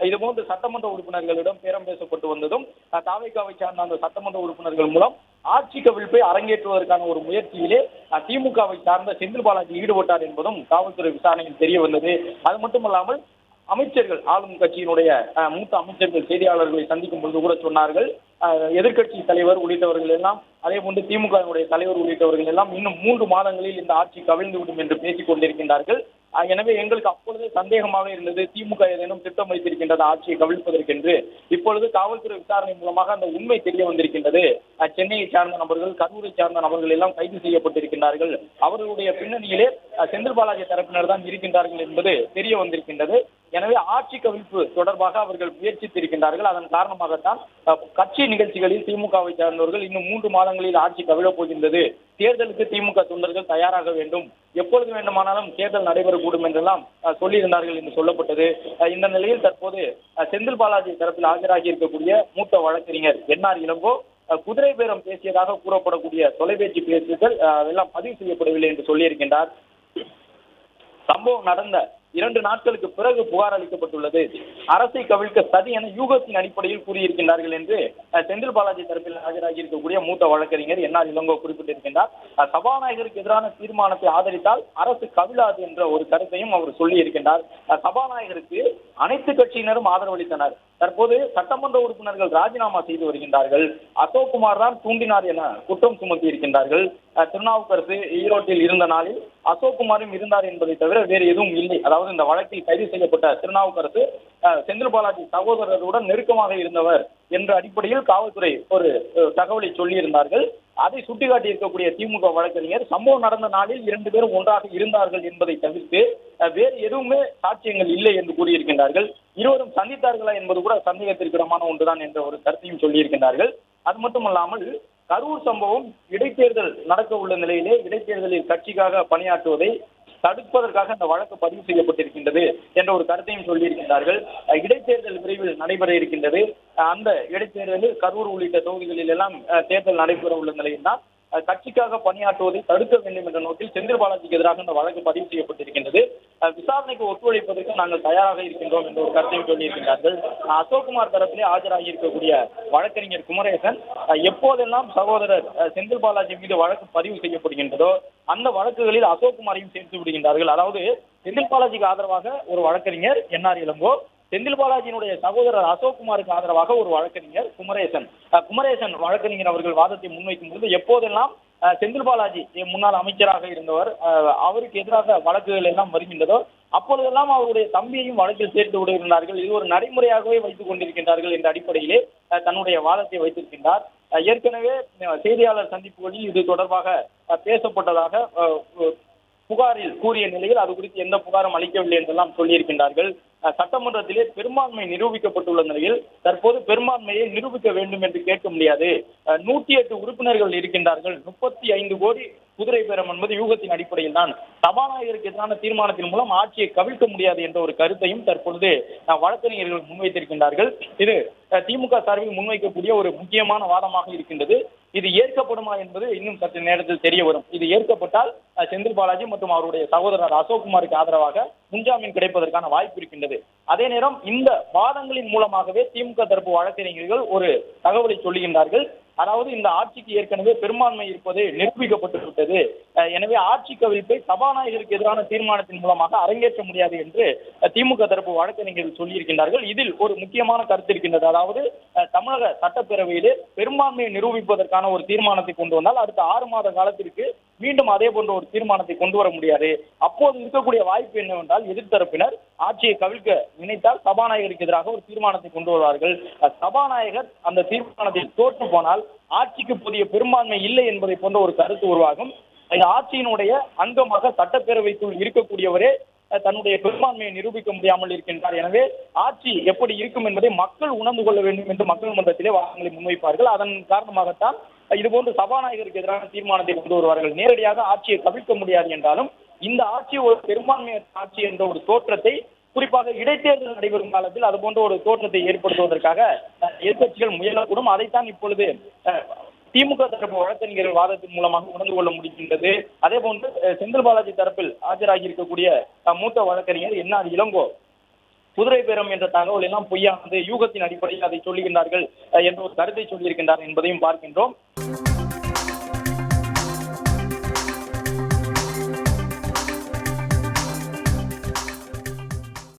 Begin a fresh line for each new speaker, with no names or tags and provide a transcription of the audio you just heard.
இதுபோன்று சட்டமன்ற உறுப்பினர்களிடம் பேரம் பேசப்பட்டு வந்ததும் தாவேகாவை சார்ந்த அந்த சட்டமன்ற உறுப்பினர்கள் மூலம் ஆட்சி கவிழ்ப்பை அரங்கேற்றுவதற்கான ஒரு முயற்சியிலே திமுகவை சார்ந்த செந்தில் பாலாஜி ஈடுபட்டார் என்பதும் காவல்துறை விசாரணையில் தெரிய வந்தது. அது மட்டுமல்லாமல் அமைச்சர்கள், ஆளும் கட்சியினுடைய மூத்த அமைச்சர்கள் செய்தியாளர்களை சந்திக்கும் பொழுது கூட சொன்னார்கள், எதிர்க்கட்சி தலைவர் உள்ளிட்டவர்கள் எல்லாம், அதே போன்று திமுகவினுடைய தலைவர் உள்ளிட்டவர்கள் எல்லாம் இன்னும் 3 மாதங்களில் இந்த ஆட்சி கவிழ்ந்துவிடும் என்று பேசிக் கொண்டிருக்கின்றார்கள். எனவே எங்களுக்கு அப்பொழுது சந்தேகமாக இருந்தது, திமுக ஏதேனும் திட்டம் வைத்திருக்கின்றது ஆட்சியை கவிழ்ப்பதற்கென்று. இப்பொழுது காவல்துறை விசாரணை மூலமாக அந்த உண்மை தெரிய வந்திருக்கின்றது. சென்னையை சார்ந்த நபர்கள், கரூரை சார்ந்த நபர்கள் எல்லாம் கைது செய்யப்பட்டிருக்கின்றார்கள். அவர்களுடைய பின்னணியிலே செந்தில் பாலாஜி தரப்பினர் தான் இருக்கின்றார்கள் என்பது தெரிய வந்திருக்கின்றது. எனவே ஆட்சி கவிழ்ப்பு தொடர்பாக அவர்கள் முயற்சித்திருக்கின்றார்கள். அதன் காரணமாகத்தான் கட்சி நிகழ்ச்சிகளில் திமுகவை சார்ந்தவர்கள் இன்னும் 3 மாதங்களில் ஆட்சி கவிழப் போகின்றது, தேர்தலுக்கு திமுக தொண்டர்கள் தயாராக வேண்டும், எப்பொழுது வேண்டுமானாலும் தேர்தல் நடைபெறக்கூடும் என்றெல்லாம் சொல்லியிருந்தார்கள் என்று சொல்லப்பட்டது. இந்த நிலையில் தற்போது செந்தில் பாலாஜி தரப்பில் ஆஜராகி இருக்கக்கூடிய மூத்த வழக்கறிஞர் என்ஆர் இளங்கோ குதிரை பேரம் பேசியதாக கூறப்படக்கூடிய தொலைபேசி பேச்சுகள் எல்லாம் பதிவு செய்யப்படவில்லை என்று சொல்லியிருக்கின்றார். சம்பவம் நடந்த 2 நாட்களுக்கு பிறகு புகார் அளிக்கப்பட்டுள்ளது, அரசை கவிழ்க்க சதி என யூகத்தின் அடிப்படையில் கூறியிருக்கின்றார்கள் என்று செந்தில் பாலாஜி தரப்பில் ஆஜராகி இருக்கக்கூடிய மூத்த வழக்கறிஞர் என்ஆர் இளங்கோ குறிப்பிட்டிருக்கின்றார். சபாநாயகருக்கு எதிரான தீர்மானத்தை ஆதரித்தால் அரசு கவிழாது என்ற ஒரு கருத்தையும் அவர் சொல்லி இருக்கின்றார். சபாநாயகருக்கு அனைத்து கட்சியினரும் ஆதரவளித்தனர். தற்போது சட்டமன்ற உறுப்பினர்கள் ராஜினாமா செய்து வருகின்றார்கள். அசோக்குமார் தான் தூண்டினார் என குற்றம் சுமத்தி இருக்கின்றார்கள். திருநாவுக்கரசு ஈரோட்டில் இருந்த நாளில் அசோக்குமாரும் இருந்தார் என்பதை தவிர வேறு எதுவும் இல்லை. அதாவது இந்த வழக்கில் கைது செய்யப்பட்ட திருநாவுக்கரசு செந்தில் பாலாஜி சகோதரருடன் நெருக்கமாக இருந்தவர் என்ற அடிப்படையில் காவல்துறை ஒரு தகவலை சொல்லியிருந்தார்கள். அதை சுட்டிக்காட்டி இருக்கக்கூடிய திமுக வழக்கறிஞர் சம்பவம் நடந்த நாளில் 2 பேரும் ஒன்றாக இருந்தார்கள் என்பதை தவிர்த்து வேறு எதுவுமே சாட்சியங்கள் இல்லை என்று கூறியிருக்கின்றார்கள். இருவரும் சந்தித்தார்களா என்பது கூட சந்தேகத்திற்கிடமான ஒன்றுதான் என்ற ஒரு கருத்தையும் சொல்லியிருக்கின்றார்கள். அது மட்டுமல்லாமல் கரூர் சம்பவம் இடைத்தேர்தல் நடக்க உள்ள நிலையிலே இடைத்தேர்தலில் கட்சிக்காக பணியாற்றுவதை தடுப்பதற்காக அந்த வழக்கு பதிவு செய்யப்பட்டிருக்கின்றது என்ற ஒரு கருத்தையும் சொல்லியிருக்கின்றார்கள். இடைத்தேர்தல் விரைவில் நடைபெற இருக்கின்றது. அந்த இடைத்தேர்தலில் கரூர் உள்ளிட்ட தொகுதிகளில் எல்லாம் தேர்தல் நடைபெற உள்ள நிலையில் தான் கட்சிக்காக பணியாற்றுவதை தடுக்க வேண்டும் என்ற நோக்கில் செந்தில் பாலாஜிக்கு எதிராக இந்த வழக்கு பதிவு செய்யப்பட்டிருக்கின்றது. விசாரணைக்கு ஒத்துழைப்பதற்கு நாங்கள் தயாராக இருக்கின்றோம் என்ற ஒரு கருத்தையும் சொல்லியிருக்கிறார்கள். அசோக்குமார் தரப்பிலே ஆஜராகி இருக்கக்கூடிய வழக்கறிஞர் குமரேசன் எப்போதெல்லாம் சகோதரர் செந்தில் பாலாஜி மீது வழக்கு பதிவு செய்யப்படுகின்றதோ அந்த வழக்குகளில் அசோக்குமாரையும் சேர்த்து விடுகின்றார்கள். அதாவது செந்தில் பாலாஜிக்கு ஆதரவாக ஒரு வழக்கறிஞர் என்ஆர் இளங்கோ, செந்தில் பாலாஜியினுடைய சகோதரர் அசோக்குமாருக்கு ஆதரவாக ஒரு வழக்கறிஞர் குமரேசன் வழக்கறிஞர் அவர்கள் வாதத்தை முன்வைக்கும் போது எப்போதெல்லாம் செந்தில் பாலாஜி முன்னாள் அமைச்சராக இருந்தவர் அவருக்கு எதிராக வழக்குகள் எல்லாம் வருகின்றதோ அப்பொழுதெல்லாம் அவருடைய தம்பியையும் வழக்கில் சேர்த்து விடுகின்றார்கள். இது ஒரு நடைமுறையாகவே வைத்துக் கொண்டிருக்கின்றார்கள் என்ற அடிப்படையிலே தன்னுடைய வாதத்தை வைத்திருக்கின்றார். ஏற்கனவே செய்தியாளர் சந்திப்புகளில் இது தொடர்பாக பேசப்பட்டதாக புகாரில் கூறிய நிலையில் அது குறித்து எந்த புகாரும் அளிக்கவில்லை என்றெல்லாம் சொல்லியிருக்கின்றார்கள். சட்டமன்றத்திலே பெரும்பான்மை நிரூபிக்கப்பட்டுள்ள நிலையில் தற்போது பெரும்பான்மையை நிரூபிக்க வேண்டும் என்று கேட்க முடியாது. 108 உறுப்பினர்கள் இருக்கின்றார்கள். 35 கோடி குதிரை பேரம் என்பது யூகத்தின் அடிப்படையில் தான் சபாநாயகருக்கு எதிரான தீர்மானத்தின் மூலம் ஆட்சியை கவிழ்க்க முடியாது என்ற ஒரு கருத்தையும் தற்பொழுது வழக்கறிஞர்கள் முன்வைத்திருக்கின்றார்கள். இது திமுக சார்பில் முன்வைக்கக்கூடிய ஒரு முக்கியமான வாதமாக இருக்கின்றது. இது ஏற்கப்படுமா என்பது இன்னும் சற்று நேரத்தில் தெரிய வரும். இது ஏற்கப்பட்டால் செந்தில் பாலாஜி மற்றும் அவருடைய சகோதரர் அசோக்குமாருக்கு ஆதரவாக முன்ஜாமீன் கிடைப்பதற்கான வாய்ப்பு இருக்கின்றது. அதே நேரம் இந்த வாதங்களின் மூலமாகவே திமுக தரப்பு வழக்கறிஞர்கள் ஒரு தகவலை சொல்லுகின்றார்கள். அதாவது இந்த ஆட்சிக்கு ஏற்கனவே பெரும்பான்மை இருப்பது நிரூபிக்கப்பட்டு விட்டது. எனவே ஆட்சி கவிழ்ப்பை சபாநாயகருக்கு எதிரான தீர்மானத்தின் மூலமாக அரங்கேற்ற முடியாது என்று திமுக தரப்பு வழக்கறிஞர்கள் சொல்லியிருக்கின்றார்கள். இதில் ஒரு முக்கியமான கருத்து இருக்கின்றது. அதாவது தமிழக சட்டப்பேரவையிலே பெரும்பான்மையை நிரூபிப்பதற்கான ஒரு தீர்மானத்தை கொண்டு வந்தால் அடுத்த 6 மாத காலத்திற்கு மீண்டும் அதே போன்ற ஒரு தீர்மானத்தை கொண்டு வர முடியாது. அப்போது இருக்கக்கூடிய வாய்ப்பு என்னவென்றால் எதிர்த்தரப்பினர் ஆட்சியை கவிழ்க்க நினைத்தால் சபாநாயகருக்கு எதிராக ஒரு தீர்மானத்தை கொண்டு வருவார்கள். சபாநாயகர் அந்த தீர்மானத்தில் தோற்று போனால் ஆட்சிக்கு புதிய பெரும்பான்மை இல்லை என்பதை போன்ற ஒரு கருத்து உருவாகும். இந்த ஆட்சியினுடைய அங்கமாக சட்டப்பேரவைக்குள் இருக்கக்கூடியவரே தன்னுடைய பெரும்பான்மையை நிரூபிக்க முடியாமல் இருக்கின்றார். எனவே ஆட்சி எப்படி இருக்கும் என்பதை மக்கள் உணர்ந்து கொள்ள வேண்டும் என்று மக்கள் மன்றத்திலே வாதங்களை முன்வைப்பார்கள். அதன் காரணமாகத்தான் இதுபோன்று சபாநாயகருக்கு எதிரான தீர்மானத்தை கொண்டு வருவார்கள். நேரடியாக ஆட்சியை கவிழ்க்க முடியாது என்றாலும் இந்த ஆட்சி ஒரு பெரும்பான்மை ஆட்சி என்ற ஒரு தோற்றத்தை, குறிப்பாக இடைத்தேர்தல் நடைபெறும் காலத்தில் அது போன்ற ஒரு தோற்றத்தை ஏற்படுத்துவதற்காக எதிர்க்கட்சிகள் முயலக்கூடும். அதைத்தான் இப்பொழுது திமுக தரப்பு வழக்கறிஞர்கள் வாதத்தின் மூலமாக உணர்ந்து கொள்ள முடிகின்றது. அதே போன்று செந்தில் பாலாஜி தரப்பில் ஆஜராகி இருக்கக்கூடிய மூத்த வழக்கறிஞர் என்ஆர் இளங்கோ குதிரை பேரம் என்ற தகவல் எல்லாம் பொய்யானது, யூகத்தின் அடிப்படையில் அதை சொல்லுகின்றார்கள் என்ற ஒரு கருத்தை சொல்லியிருக்கின்றார் என்பதையும் பார்க்கின்றோம்.